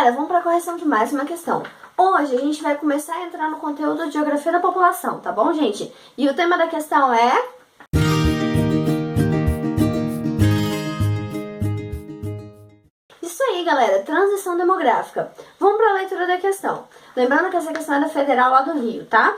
Galera, vamos para a correção de mais uma questão. Hoje a gente vai começar a entrar no conteúdo de Geografia da População, tá bom, gente? E o tema da questão é... Isso aí, galera, transição demográfica. Vamos para a leitura da questão. Lembrando que essa questão é da Federal lá do Rio, tá?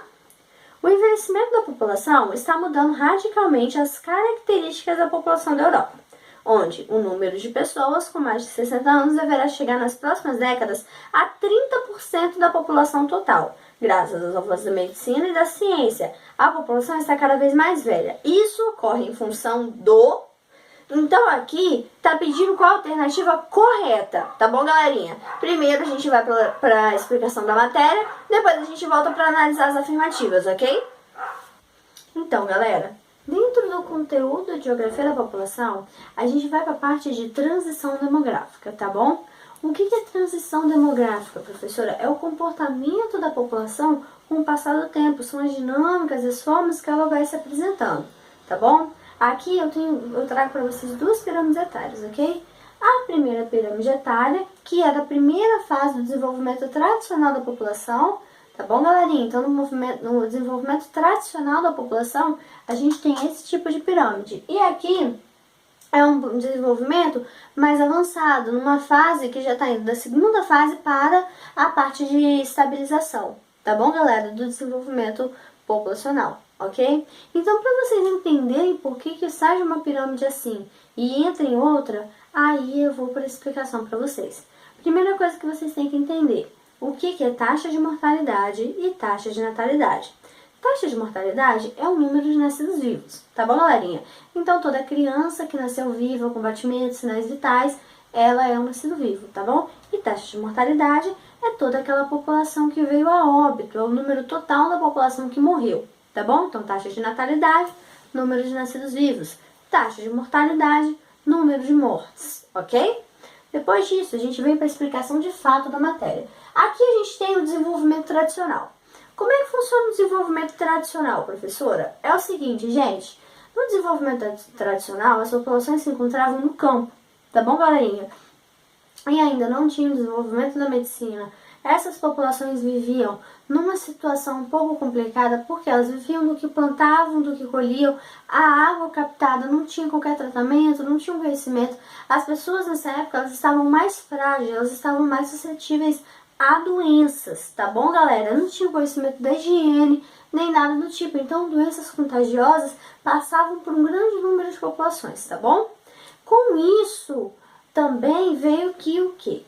O envelhecimento da população está mudando radicalmente as características da população da Europa, onde o número de pessoas com mais de 60 anos deverá chegar nas próximas décadas a 30% da população total. Graças aos avanços da medicina e da ciência, a população está cada vez mais velha. Isso ocorre em função do... Então aqui tá pedindo qual a alternativa correta, tá bom, galerinha? Primeiro a gente vai para a explicação da matéria, depois a gente volta para analisar as afirmativas, ok? Então, galera, dentro do conteúdo de Geografia da População, a gente vai para a parte de transição demográfica, tá bom? O que é transição demográfica, professora? É o comportamento da população com o passar do tempo, são as dinâmicas, as formas que ela vai se apresentando, tá bom? Aqui eu trago para vocês duas pirâmides etárias, ok? A primeira pirâmide etária, que é da primeira fase do desenvolvimento tradicional da população, tá bom, galerinha? Então, no desenvolvimento tradicional da população, a gente tem esse tipo de pirâmide. E aqui é um desenvolvimento mais avançado, numa fase que já está indo da segunda fase para a parte de estabilização, tá bom, galera? Do desenvolvimento populacional, ok? Então, para vocês entenderem por que sai de uma pirâmide assim e entra em outra, aí eu vou para a explicação para vocês. Primeira coisa que vocês têm que entender, o que é taxa de mortalidade e taxa de natalidade. Taxa de mortalidade é o número de nascidos vivos, tá bom, galerinha? Então, toda criança que nasceu viva, com batimentos, sinais vitais, ela é um nascido vivo, tá bom? E taxa de mortalidade é toda aquela população que veio a óbito, é o número total da população que morreu, tá bom? Então, taxa de natalidade, número de nascidos vivos. Taxa de mortalidade, número de mortes, ok? Depois disso, a gente vem para a explicação de fato da matéria. Aqui a gente tem o desenvolvimento tradicional. Como é que funciona o desenvolvimento tradicional, professora? É o seguinte, gente. No desenvolvimento tradicional, as populações se encontravam no campo, tá bom, galerinha? E ainda não tinha o desenvolvimento da medicina. Essas populações viviam numa situação um pouco complicada, porque elas viviam do que plantavam, do que colhiam, a água captada não tinha qualquer tratamento, não tinha conhecimento. As pessoas nessa época elas estavam mais frágeis, elas estavam mais suscetíveis a doenças, tá bom, galera? Não tinha conhecimento da higiene, nem nada do tipo. Então, doenças contagiosas passavam por um grande número de populações, tá bom? Com isso, também veio que o quê?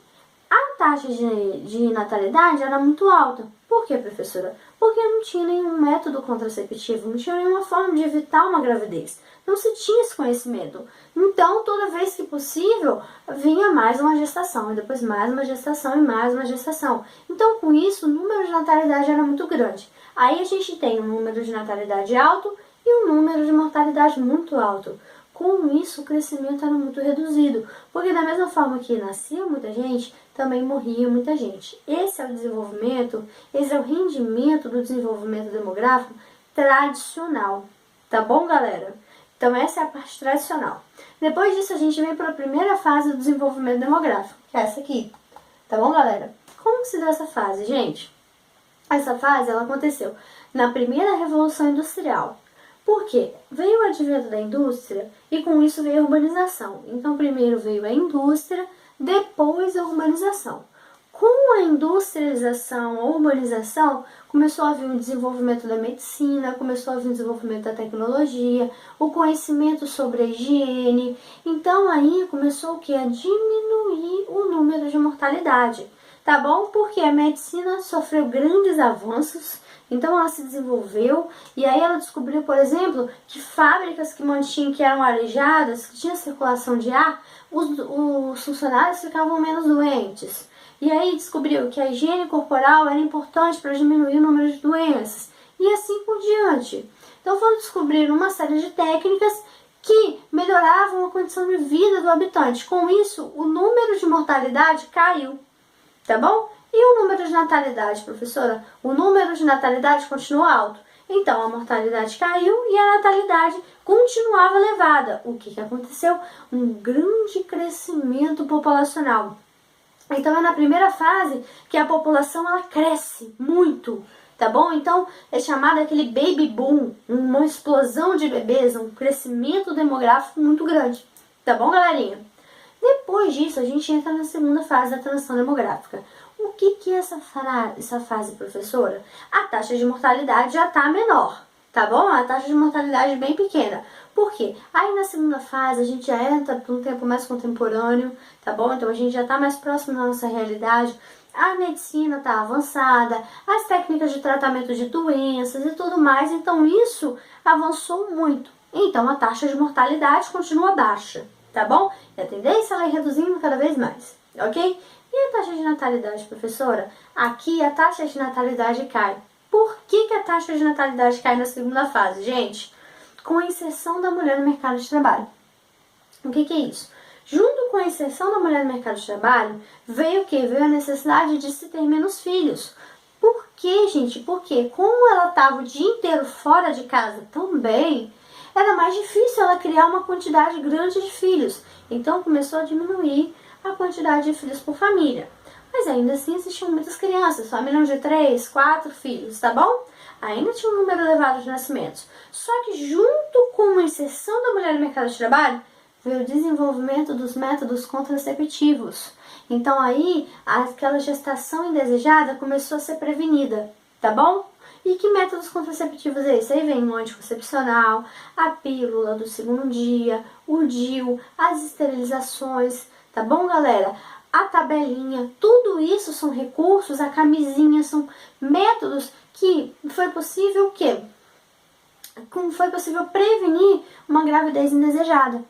A taxa de natalidade era muito alta. Por quê, professora? Porque não tinha nenhum método contraceptivo, não tinha nenhuma forma de evitar uma gravidez. Não se tinha esse conhecimento. Então, toda vez que possível, vinha mais uma gestação, e depois mais uma gestação e mais uma gestação. Então, com isso, o número de natalidade era muito grande. Aí a gente tem um número de natalidade alto e um número de mortalidade muito alto. Com isso, o crescimento era muito reduzido, porque da mesma forma que nascia muita gente, também morria muita gente. Esse é o desenvolvimento, esse é o rendimento do desenvolvimento demográfico tradicional, tá bom, galera? Então essa é a parte tradicional. Depois disso a gente vem para a primeira fase do desenvolvimento demográfico, que é essa aqui, tá bom, galera? Como se deu essa fase, gente? Essa fase ela aconteceu na primeira Revolução Industrial. Por quê? Veio o advento da indústria e com isso veio a urbanização. Então primeiro veio a indústria, depois a urbanização. Com a industrialização, a urbanização, começou a vir um desenvolvimento da medicina, começou a vir o desenvolvimento da tecnologia, o conhecimento sobre a higiene. Então aí começou o quê? A diminuir o número de mortalidade, tá bom? Porque a medicina sofreu grandes avanços. Então ela se desenvolveu e aí ela descobriu, por exemplo, que fábricas que eram arejadas, que tinha circulação de ar, os funcionários ficavam menos doentes. E aí descobriu que a higiene corporal era importante para diminuir o número de doenças. E assim por diante. Então foram descobrir uma série de técnicas que melhoravam a condição de vida do habitante. Com isso, o número de mortalidade caiu. Tá bom? E o número de natalidade, professora? O número de natalidade continuou alto. Então, a mortalidade caiu e a natalidade continuava elevada. O que aconteceu? Um grande crescimento populacional. Então é na primeira fase que a população ela cresce muito, tá bom? Então é chamado aquele baby boom, uma explosão de bebês, um crescimento demográfico muito grande, tá bom, galerinha? Depois disso a gente entra na segunda fase da transição demográfica. O que é essa fase, professora? A taxa de mortalidade já está menor, tá bom? A taxa de mortalidade é bem pequena. Por quê? Aí na segunda fase a gente já entra para um tempo mais contemporâneo, tá bom? Então a gente já está mais próximo da nossa realidade. A medicina está avançada, as técnicas de tratamento de doenças e tudo mais. Então isso avançou muito. Então a taxa de mortalidade continua baixa, tá bom? E a tendência ela é reduzindo cada vez mais, ok? E a taxa de natalidade, professora? Aqui a taxa de natalidade cai. Por que a taxa de natalidade cai na segunda fase, gente? Com a inserção da mulher no mercado de trabalho. O que é isso? Junto com a inserção da mulher no mercado de trabalho, veio o quê? Veio a necessidade de se ter menos filhos. Por quê, gente? Porque como ela estava o dia inteiro fora de casa também, era mais difícil ela criar uma quantidade grande de filhos. Então começou a diminuir a quantidade de filhos por família. Mas ainda assim existiam muitas crianças, família de 3, 4 filhos, tá bom? Ainda tinha um número elevado de nascimentos. Só que junto com a inserção da mulher no mercado de trabalho, veio o desenvolvimento dos métodos contraceptivos. Então aí, aquela gestação indesejada começou a ser prevenida, tá bom? E que métodos contraceptivos é esse? Aí vem o anticoncepcional, a pílula do segundo dia, o DIU, as esterilizações, tá bom, galera? A tabelinha, tudo isso são recursos, a camisinha, são métodos que foi possível o quê? Como foi possível prevenir uma gravidez indesejada.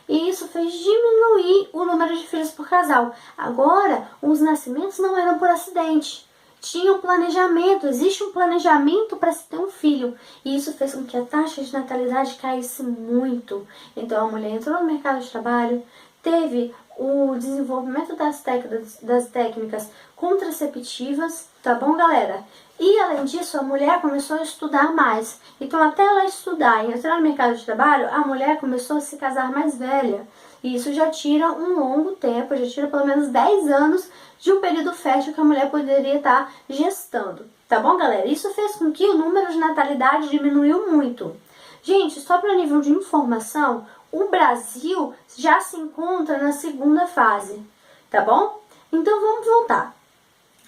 E isso fez diminuir o número de filhos por casal. Agora, os nascimentos não eram por acidente. Tinha um planejamento, existe um planejamento para se ter um filho. E isso fez com que a taxa de natalidade caísse muito. Então a mulher entrou no mercado de trabalho, teve o desenvolvimento das técnicas contraceptivas, tá bom, galera? E além disso, a mulher começou a estudar mais. Então até ela estudar e entrar no mercado de trabalho, a mulher começou a se casar mais velha. E isso já tira um longo tempo, já tira pelo menos 10 anos de um período fértil que a mulher poderia estar gestando. Tá bom, galera? Isso fez com que o número de natalidade diminuiu muito. Gente, só para nível de informação, o Brasil já se encontra na segunda fase, tá bom? Então vamos voltar.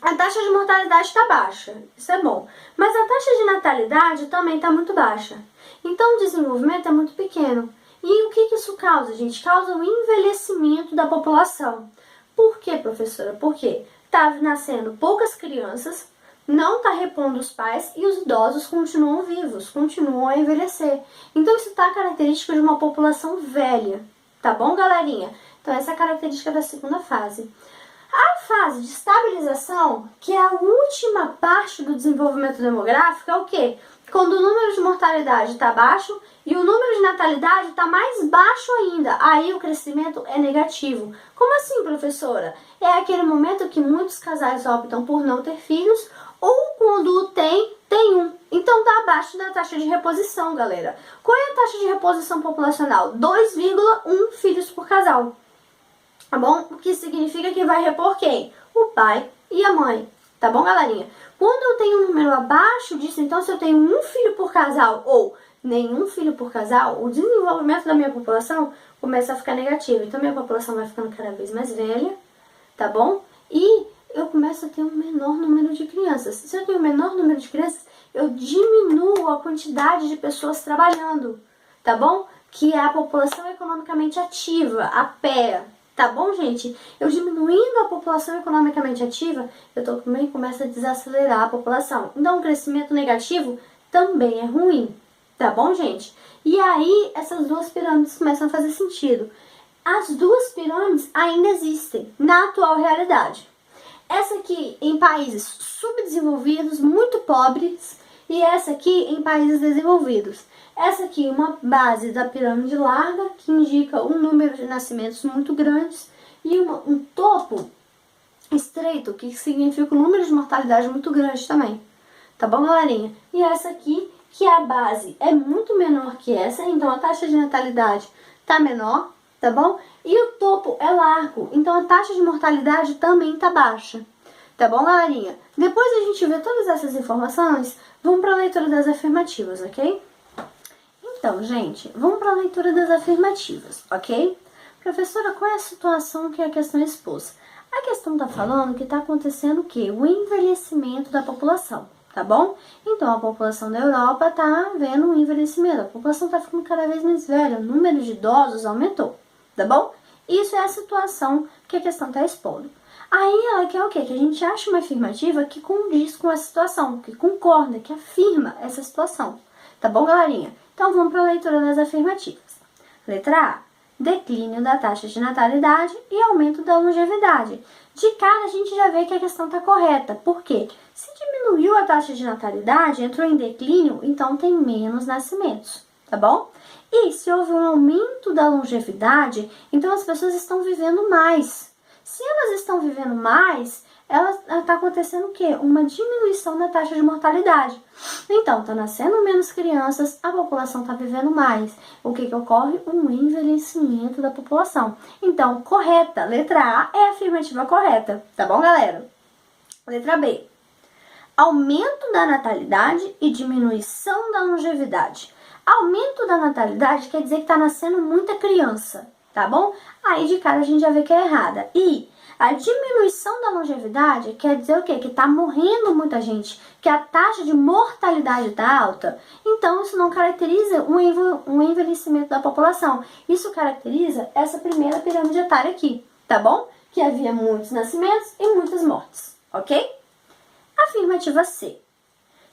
A taxa de mortalidade está baixa, isso é bom. Mas a taxa de natalidade também está muito baixa. Então o desenvolvimento é muito pequeno. E o que isso causa, gente? Causa o envelhecimento da população. Por quê, professora? Porque está nascendo poucas crianças, não está repondo os pais e os idosos continuam vivos, continuam a envelhecer. Então isso está característico de uma população velha, tá bom, galerinha? Então essa é a característica da segunda fase. A fase de estabilização, que é a última parte do desenvolvimento demográfico, é o quê? Quando o número de mortalidade está baixo e o número de natalidade está mais baixo ainda, aí o crescimento é negativo. Como assim, professora? É aquele momento que muitos casais optam por não ter filhos ou quando tem um. Então está abaixo da taxa de reposição, galera. Qual é a taxa de reposição populacional? 2,1 filhos por casal. Tá bom? O que significa que vai repor quem? O pai e a mãe. Tá bom, galerinha? Quando eu tenho um número abaixo disso, então se eu tenho um filho por casal ou nenhum filho por casal, o desenvolvimento da minha população começa a ficar negativo. Então minha população vai ficando cada vez mais velha, tá bom? E eu começo a ter um menor número de crianças. Se eu tenho um menor número de crianças, eu diminuo a quantidade de pessoas trabalhando, tá bom? Que é a população economicamente ativa, a PEA. Tá bom, gente? Eu diminuindo a população economicamente ativa, eu também começo a desacelerar a população. Então, o crescimento negativo também é ruim. Tá bom, gente? E aí, essas duas pirâmides começam a fazer sentido. As duas pirâmides ainda existem na atual realidade. Essa aqui em países subdesenvolvidos, muito pobres, e essa aqui em países desenvolvidos. Essa aqui é uma base da pirâmide larga, que indica um número de nascimentos muito grandes, e um topo estreito, que significa um número de mortalidade muito grande também. Tá bom, galerinha? E essa aqui, que a base é muito menor que essa, então a taxa de natalidade tá menor, tá bom? E o topo é largo, então a taxa de mortalidade também tá baixa. Tá bom, galerinha? Depois a gente vê todas essas informações, vamos para a leitura das afirmativas, ok? Então, gente, vamos para a leitura das afirmativas, ok? Professora, qual é a situação que a questão expôs? A questão está falando que está acontecendo o quê? O envelhecimento da população, tá bom? Então, a população da Europa está vendo um envelhecimento, a população está ficando cada vez mais velha, o número de idosos aumentou, tá bom? Isso é a situação que a questão está expondo. Aí ela quer o quê? Que a gente ache uma afirmativa que condiz com a situação, que concorda, que afirma essa situação. Tá bom, galerinha? Então vamos para a leitura das afirmativas. Letra A. Declínio da taxa de natalidade e aumento da longevidade. De cara a gente já vê que a questão está correta. Por quê? Se diminuiu a taxa de natalidade, entrou em declínio, então tem menos nascimentos. Tá bom? E se houve um aumento da longevidade, então as pessoas estão vivendo mais. Se elas estão vivendo mais, está acontecendo o quê? Uma diminuição da taxa de mortalidade. Então, está nascendo menos crianças, a população está vivendo mais. O que ocorre? Um envelhecimento da população. Então, correta. Letra A é a afirmativa correta. Tá bom, galera? Letra B. Aumento da natalidade e diminuição da longevidade. Aumento da natalidade quer dizer que está nascendo muita criança. Tá bom? Aí de cara a gente já vê que é errada. E a diminuição da longevidade quer dizer o quê? Que tá morrendo muita gente, que a taxa de mortalidade tá alta. Então isso não caracteriza um envelhecimento da população. Isso caracteriza essa primeira pirâmide etária aqui, tá bom? Que havia muitos nascimentos e muitas mortes, ok? Afirmativa C.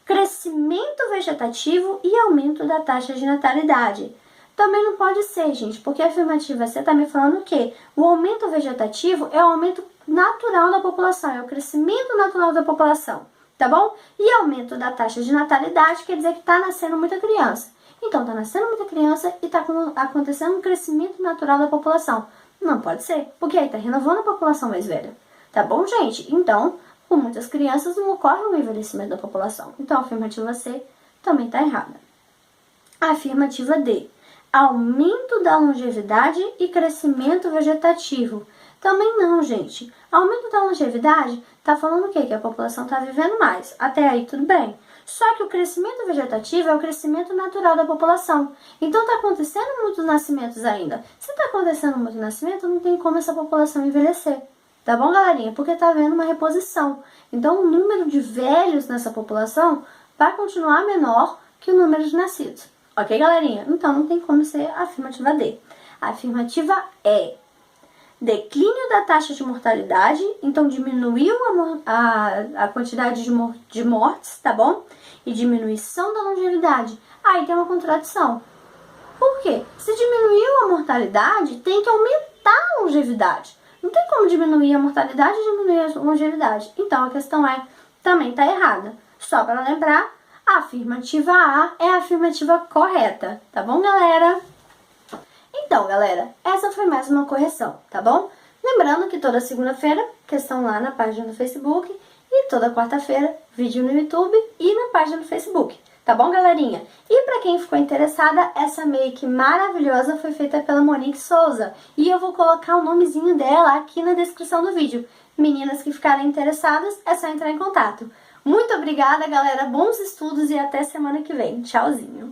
Crescimento vegetativo e aumento da taxa de natalidade. Também não pode ser, gente, porque a afirmativa C está me falando o quê? O aumento vegetativo é o aumento natural da população, é o crescimento natural da população, tá bom? E aumento da taxa de natalidade quer dizer que está nascendo muita criança. Então, está nascendo muita criança e está acontecendo um crescimento natural da população. Não pode ser, porque aí está renovando a população mais velha, tá bom, gente? Então, com muitas crianças não ocorre um envelhecimento da população. Então, a afirmativa C também está errada. A afirmativa D. Aumento da longevidade e crescimento vegetativo. Também não, gente. Aumento da longevidade está falando o quê? Que a população está vivendo mais. Até aí tudo bem. Só que o crescimento vegetativo é o crescimento natural da população. Então está acontecendo muitos nascimentos ainda. Se está acontecendo muito nascimento, não tem como essa população envelhecer. Tá bom, galerinha? Porque está havendo uma reposição. Então o número de velhos nessa população vai continuar menor que o número de nascidos. Ok, galerinha? Então, não tem como ser a afirmativa D. A afirmativa E. Declínio da taxa de mortalidade. Então, diminuiu a quantidade de mortes, tá bom? E diminuição da longevidade. Aí tem uma contradição. Por quê? Se diminuiu a mortalidade, tem que aumentar a longevidade. Não tem como diminuir a mortalidade e diminuir a longevidade. Então, a questão também tá errada. Só para lembrar, a afirmativa A é a afirmativa correta, tá bom, galera? Então, galera, essa foi mais uma correção, tá bom? Lembrando que toda segunda-feira, questão lá na página do Facebook, e toda quarta-feira, vídeo no YouTube e na página do Facebook, tá bom, galerinha? E pra quem ficou interessada, essa make maravilhosa foi feita pela Monique Souza, e eu vou colocar o nomezinho dela aqui na descrição do vídeo. Meninas que ficarem interessadas, é só entrar em contato. Muito obrigada, galera. Bons estudos e até semana que vem. Tchauzinho.